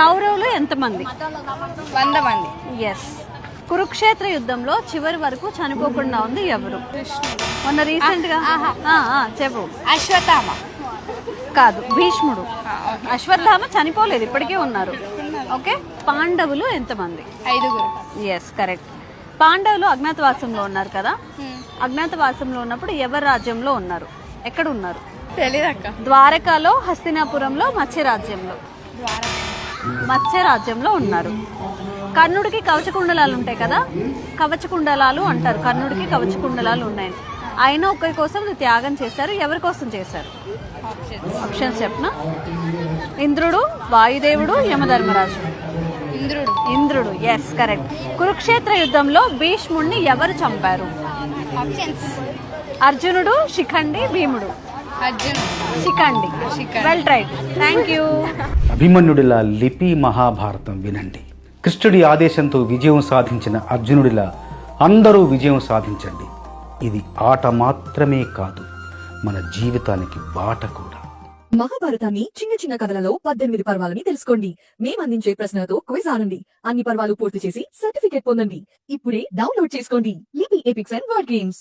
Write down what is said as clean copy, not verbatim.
కౌరవులు ఎంతమంది? 100 మంది. ఎస్. కురుక్షేత్ర యుద్ధంలో చివరి వరకు చనిపోకుండా ఉంది ఎవరు? మొన్న రీసెంట్ గా చెప్పు. అశ్వత్థామ. కాదు, భీష్ముడు. అశ్వత్థామ చనిపోలేదు, ఇప్పటికే ఉన్నారు. ఓకే. పాండవులు ఎంతమంది? 5. Yes, correct. పాండవులు అజ్ఞాతవాసంలో ఉన్నారు కదా, అజ్ఞాతవాసంలో ఉన్నప్పుడు ఎవరి రాజ్యంలో ఉన్నారు? ఎక్కడ ఉన్నారు? తెలీదక్క. ద్వారకాలో, హస్తినాపురంలో, మత్స్యరాజ్యంలో? మత్స్యరాజ్యంలో ఉన్నారు. కర్ణుడికి కవచకుండలాలు ఉంటాయి కదా, కవచకుండలాలు అంటారు. కర్ణుడికి కవచకుండలాలు ఉన్నాయి. ఆయన ఒకరి కోసం త్యాగం చేశారు. ఎవరి కోసం చేశారు? ఆప్షన్స్ చెప్పనా? ఇంద్రుడు, వాయుదేవుడు, యమధర్మరాజు? ఇంద్రుడు. ఇంద్రుడు. Yes, correct. కురుక్షేత్ర యుద్ధంలో భీష్ముడిని ఎవరు చంపారు? ఆప్షన్స్. అర్జునుడు, శిఖండి, భీముడు? అర్జునుడు. శిఖండి. Well tried. Thank you. అభిమన్యుడిలా లిపి మహాభారతం వినండి. కృష్ణుడి ఆదేశంతో విజయం సాధించిన అర్జునుడిలా అందరూ విజయం సాధించండి. ఇది ఆట మాత్రమే కాదు, మన జీవితానికి బాట కూడా. మహాభారతాన్ని చిన్న చిన్న కథలలో 18 పర్వాలని తెలుసుకోండి. మేమందించే ప్రశ్నలతో క్విజ్ ఆడండి. అన్ని పర్వాలు పూర్తి చేసి సర్టిఫికేట్ పొందండి. ఇప్పుడే డౌన్లోడ్ చేసుకోండి లిపి ఎపిక్స్ అండ్ వర్డ్ గేమ్స్.